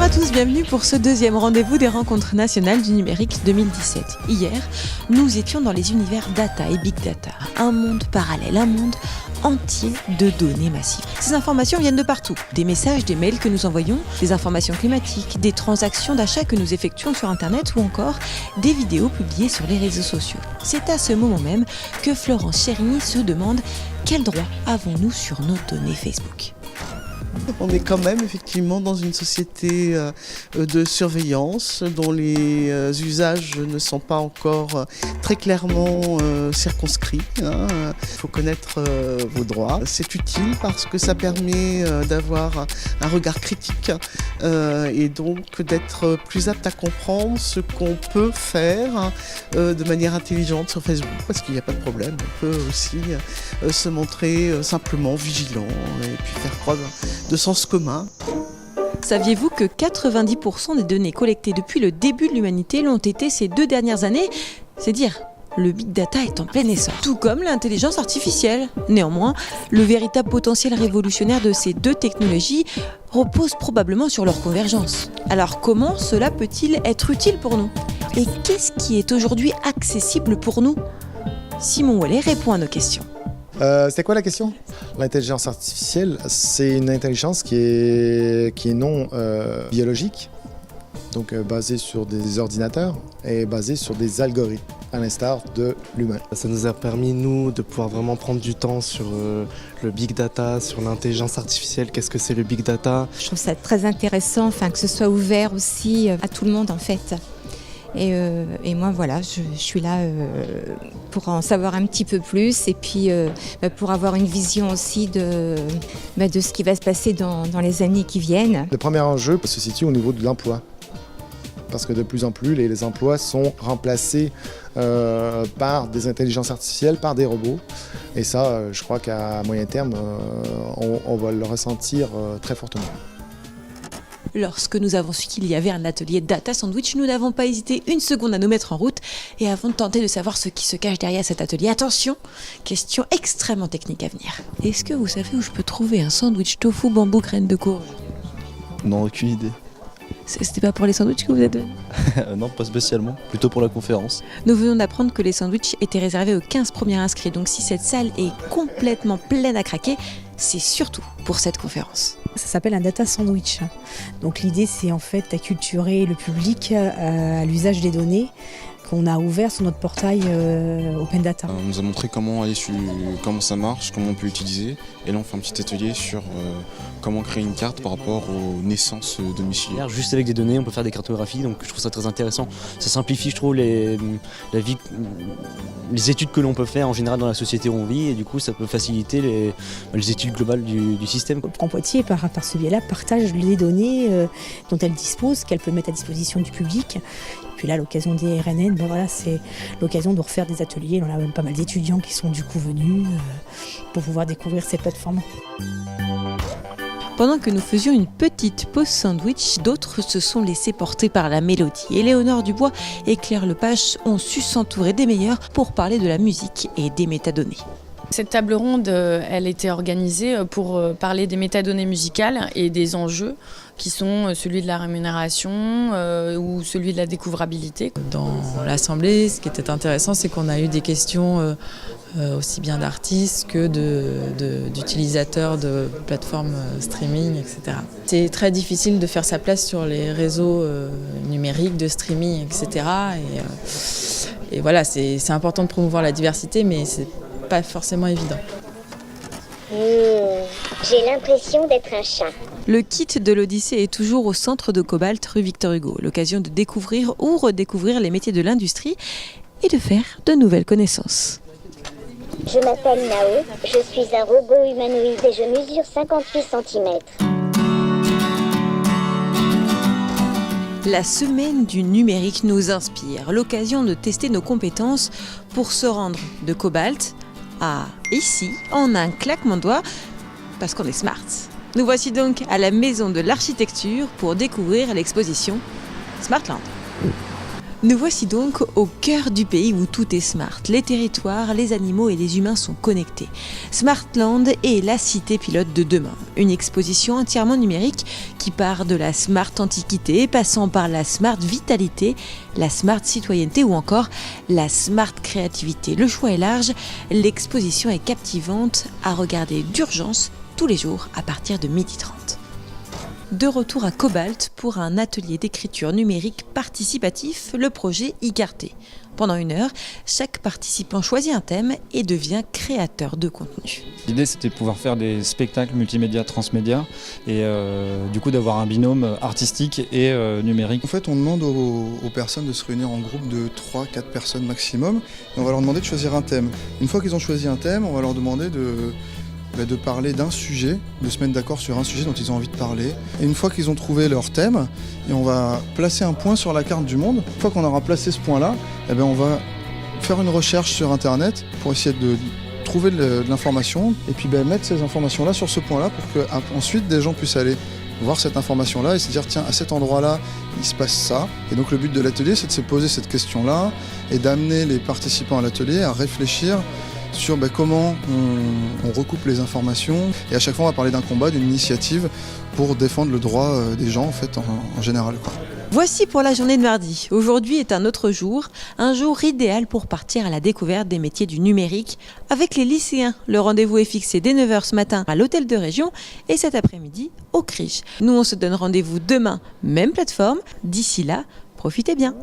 à tous, bienvenue pour ce deuxième rendez-vous des rencontres nationales du numérique 2017. Hier, nous étions dans les univers data et big data, un monde parallèle, un monde entier de données massives. Ces informations viennent de partout, des messages, des mails que nous envoyons, des informations climatiques, des transactions d'achat que nous effectuons sur Internet ou encore des vidéos publiées sur les réseaux sociaux. C'est à ce moment même que Florence Chérigny se demande quel droit avons-nous sur nos données Facebook ? On est quand même effectivement dans une société de surveillance dont les usages ne sont pas encore très clairement circonscrits. Il faut connaître vos droits. C'est utile parce que ça permet d'avoir un regard critique et donc d'être plus apte à comprendre ce qu'on peut faire de manière intelligente sur Facebook, parce qu'il n'y a pas de problème. On peut aussi se montrer simplement vigilant et puis faire preuve de sens commun. Saviez-vous que 90% des données collectées depuis le début de l'humanité l'ont été ces 2 dernières années ? C'est dire, le big data est en plein essor, tout comme l'intelligence artificielle. Néanmoins, le véritable potentiel révolutionnaire de ces 2 technologies repose probablement sur leur convergence. Alors comment cela peut-il être utile pour nous ? Et qu'est-ce qui est aujourd'hui accessible pour nous ? Simon Wallet répond à nos questions. C'était quoi la question ? L'intelligence artificielle, c'est une intelligence qui est non biologique, donc basée sur des ordinateurs et basée sur des algorithmes, à l'instar de l'humain. Ça nous a permis, nous, de pouvoir vraiment prendre du temps sur le big data, sur l'intelligence artificielle. Qu'est-ce que c'est le big data ? Je trouve ça très intéressant, que ce soit ouvert aussi à tout le monde en fait. Et moi voilà, je suis là pour en savoir un petit peu plus et puis pour avoir une vision aussi de ce qui va se passer dans les années qui viennent. Le premier enjeu se situe au niveau de l'emploi. Parce que de plus en plus, les emplois sont remplacés par des intelligences artificielles, par des robots. Et ça, je crois qu'à moyen terme, on va le ressentir très fortement. Lorsque nous avons su qu'il y avait un atelier Data Sandwich, nous n'avons pas hésité une seconde à nous mettre en route. Et avant de tenter de savoir ce qui se cache derrière cet atelier, attention, question extrêmement technique à venir. Est-ce que vous savez où je peux trouver un sandwich tofu bambou graines de courge ? Non, aucune idée. C'était pas pour les sandwichs que vous êtes venus ? Non, pas spécialement, plutôt pour la conférence. Nous venons d'apprendre que les sandwichs étaient réservés aux 15 premiers inscrits. Donc si cette salle est complètement pleine à craquer, c'est surtout pour cette conférence. Ça s'appelle un data sandwich. Donc l'idée, c'est en fait d'acculturer le public à l'usage des données qu'on a ouvert sur notre portail Open Data. On nous a montré comment ça marche, comment on peut l'utiliser. Et là, on fait un petit atelier sur comment créer une carte par rapport aux naissances domiciliaires. Juste avec des données, on peut faire des cartographies, donc je trouve ça très intéressant. Ça simplifie, je trouve, la vie, les études que l'on peut faire en général dans la société où on vit, et du coup, ça peut faciliter les études globales du système. Grand Poitiers, par ce biais-là, partage les données dont elle dispose, qu'elle peut mettre à disposition du public. Puis là, à l'occasion des RNN, c'est l'occasion de refaire des ateliers. On a même pas mal d'étudiants qui sont du coup venus pour pouvoir découvrir ces plateformes. Pendant que nous faisions une petite pause sandwich, d'autres se sont laissés porter par la mélodie. Éléonore Dubois et Claire Lepage ont su s'entourer des meilleurs pour parler de la musique et des métadonnées. Cette table ronde, elle était organisée pour parler des métadonnées musicales et des enjeux qui sont celui de la rémunération ou celui de la découvrabilité. Dans l'Assemblée, ce qui était intéressant, c'est qu'on a eu des questions aussi bien d'artistes que d'utilisateurs de plateformes streaming, etc. C'est très difficile de faire sa place sur les réseaux numériques, de streaming, etc. Et voilà, c'est important de promouvoir la diversité, mais c'est pas forcément évident. J'ai l'impression d'être un chat. Le kit de l'Odyssée est toujours au centre de Cobalt, rue Victor Hugo. L'occasion de découvrir ou redécouvrir les métiers de l'industrie et de faire de nouvelles connaissances. Je m'appelle Nao, je suis un robot humanoïde et je mesure 58 cm. La semaine du numérique nous inspire, l'occasion de tester nos compétences pour se rendre de Cobalt à ici, en un claquement de doigts, parce qu'on est smart. Nous voici donc à la Maison de l'Architecture pour découvrir l'exposition Smartland. Nous voici donc au cœur du pays où tout est smart. Les territoires, les animaux et les humains sont connectés. Smartland est la cité pilote de demain. Une exposition entièrement numérique qui part de la smart antiquité, passant par la smart vitalité, la smart citoyenneté ou encore la smart créativité. Le choix est large, l'exposition est captivante à regarder d'urgence tous les jours à partir de 12h30. De retour à Cobalt pour un atelier d'écriture numérique participatif, le projet Icarté. Pendant 1 heure, chaque participant choisit un thème et devient créateur de contenu. L'idée, c'était de pouvoir faire des spectacles multimédia, transmédia et du coup d'avoir un binôme artistique et numérique. En fait, on demande aux personnes de se réunir en groupe de 3-4 personnes maximum et on va leur demander de choisir un thème. Une fois qu'ils ont choisi un thème, on va leur demander de parler d'un sujet, de se mettre d'accord sur un sujet dont ils ont envie de parler. Et une fois qu'ils ont trouvé leur thème, et on va placer un point sur la carte du monde. Une fois qu'on aura placé ce point-là, on va faire une recherche sur Internet pour essayer de trouver de l'information et puis mettre ces informations-là sur ce point-là pour qu'ensuite des gens puissent aller voir cette information-là et se dire tiens, à cet endroit-là, il se passe ça. Et donc le but de l'atelier, c'est de se poser cette question-là et d'amener les participants à l'atelier à réfléchir sur comment on recoupe les informations. Et à chaque fois, on va parler d'un combat, d'une initiative pour défendre le droit des gens en général. Voici pour la journée de mardi. Aujourd'hui est un autre jour, un jour idéal pour partir à la découverte des métiers du numérique avec les lycéens. Le rendez-vous est fixé dès 9h ce matin à l'hôtel de région et cet après-midi au Crich. Nous, on se donne rendez-vous demain, même plateforme. D'ici là, profitez bien.